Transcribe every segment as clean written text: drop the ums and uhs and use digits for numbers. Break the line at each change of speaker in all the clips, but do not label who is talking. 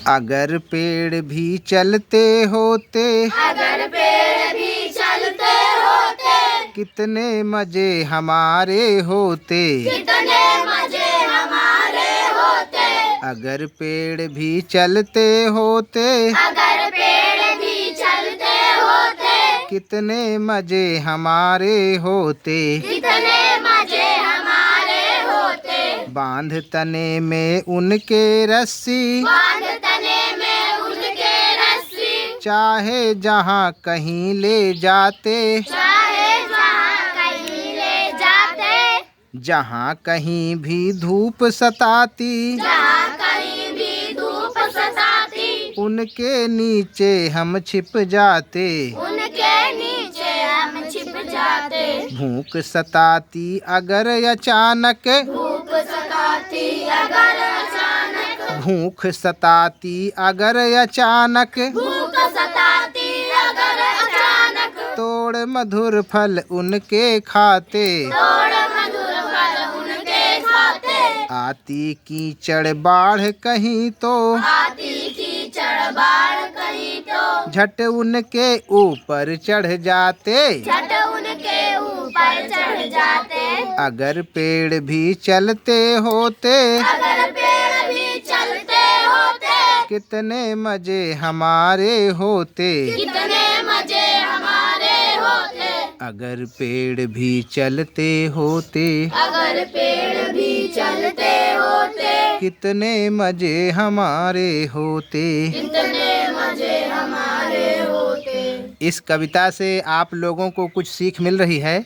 अगर पेड़ भी चलते होते,
अगर पेड़ भी चलते होते,
कितने मजे हमारे होते।
कितने मजे हमारे होते।
अगर पेड़ भी चलते होते,
अगर पेड़ भी चलते होते,
कितने मजे हमारे होते।
कितने मजे हमारे होते।
बांध तने में उनके रस्सी,
बांध तने में उनके रस्सी,
चाहे जहाँ कहीं ले जाते।
चाहे जहाँ कहीं ले जाते,
जहाँ कहीं भी धूप सताती,
जहाँ कहीं भी धूप सताती,
उनके नीचे हम छिप जाते।
उनके नीचे हम छिप जाते।
भूख सताती अगर अचानक,
भूख सताती अगर अचानक,
भूख सताती अगर अचानक,
भूख सताती अगर अचानक,
तोड़ मधुर फल उनके खाते।
तोड़ मधुर फल उनके खाते।
आती कीचड़ बाढ़ कहीं तो,
आती कीचड़ बाढ़ कहीं तो,
झट उनके ऊपर चढ़ जाते।
झट उनके ऊपर चढ़ जाते।
अगर पेड़ भी चलते होते,
अगर पेड़ भी चलते होते,
कितने मजे हमारे होते।
कितने मजे हमारे होते।
अगर पेड़ भी चलते होते,
अगर पेड़ भी चलते होते,
कितने मजे हमारे होते।
कितने मजे हमारे होते।
इस कविता से आप लोगों को कुछ सीख मिल रही है?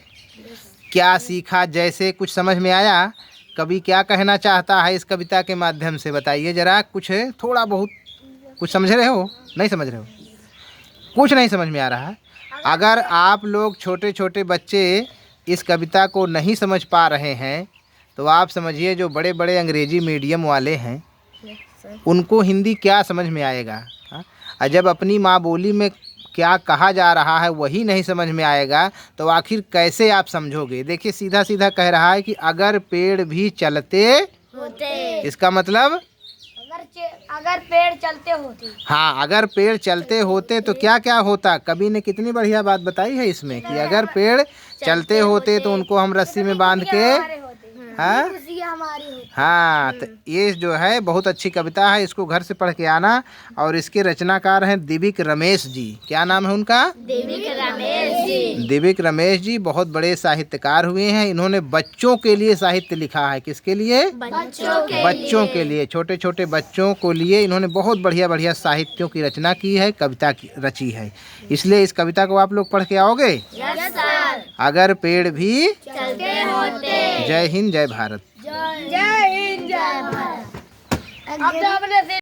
क्या सीखा, जैसे कुछ समझ में आया? कवि क्या कहना चाहता है इस कविता के माध्यम से, बताइए जरा। कुछ थोड़ा बहुत कुछ समझ रहे हो? नहीं समझ रहे हो? कुछ नहीं समझ में आ रहा है? अगर आप लोग छोटे छोटे बच्चे इस कविता को नहीं समझ पा रहे हैं तो आप समझिए जो बड़े बड़े अंग्रेजी मीडियम वाले हैं उनको हिंदी क्या समझ में आएगा। हाँ? और जब अपनी माँ बोली में क्या कहा जा रहा है वही नहीं समझ में आएगा तो आखिर कैसे आप समझोगे। देखिए सीधा सीधा कह रहा है कि अगर पेड़ भी चलते
होते,
इसका मतलब
अगर पेड़ चलते होते,
हाँ, अगर पेड़ चलते होते तो क्या क्या होता। कवि ने कितनी बढ़िया बात बताई है इसमें कि अगर पेड़ चलते होते तो उनको हम रस्सी में बांध के, हाँ हाँ, तो ये जो है बहुत अच्छी कविता है। इसको घर से पढ़ के आना। और इसके रचनाकार हैं दिव्यक रमेश जी। क्या नाम है उनका?
दिव्यक रमेश जी।
दिव्यक रमेश जी बहुत बड़े साहित्यकार हुए हैं। इन्होंने बच्चों के लिए साहित्य लिखा है। किसके लिए? बच्चों के लिए, छोटे छोटे बच्चों को लिए इन्होंने बहुत बढ़िया बढ़िया साहित्यों की रचना की है, कविता की रची है। इसलिए इस कविता को आप लोग पढ़ के आओगे।
Yes sir.
अगर पेड़ भी
चलते होते।
जय हिंद जय भारत।
जय हिंद जय भारत। अब तो अपने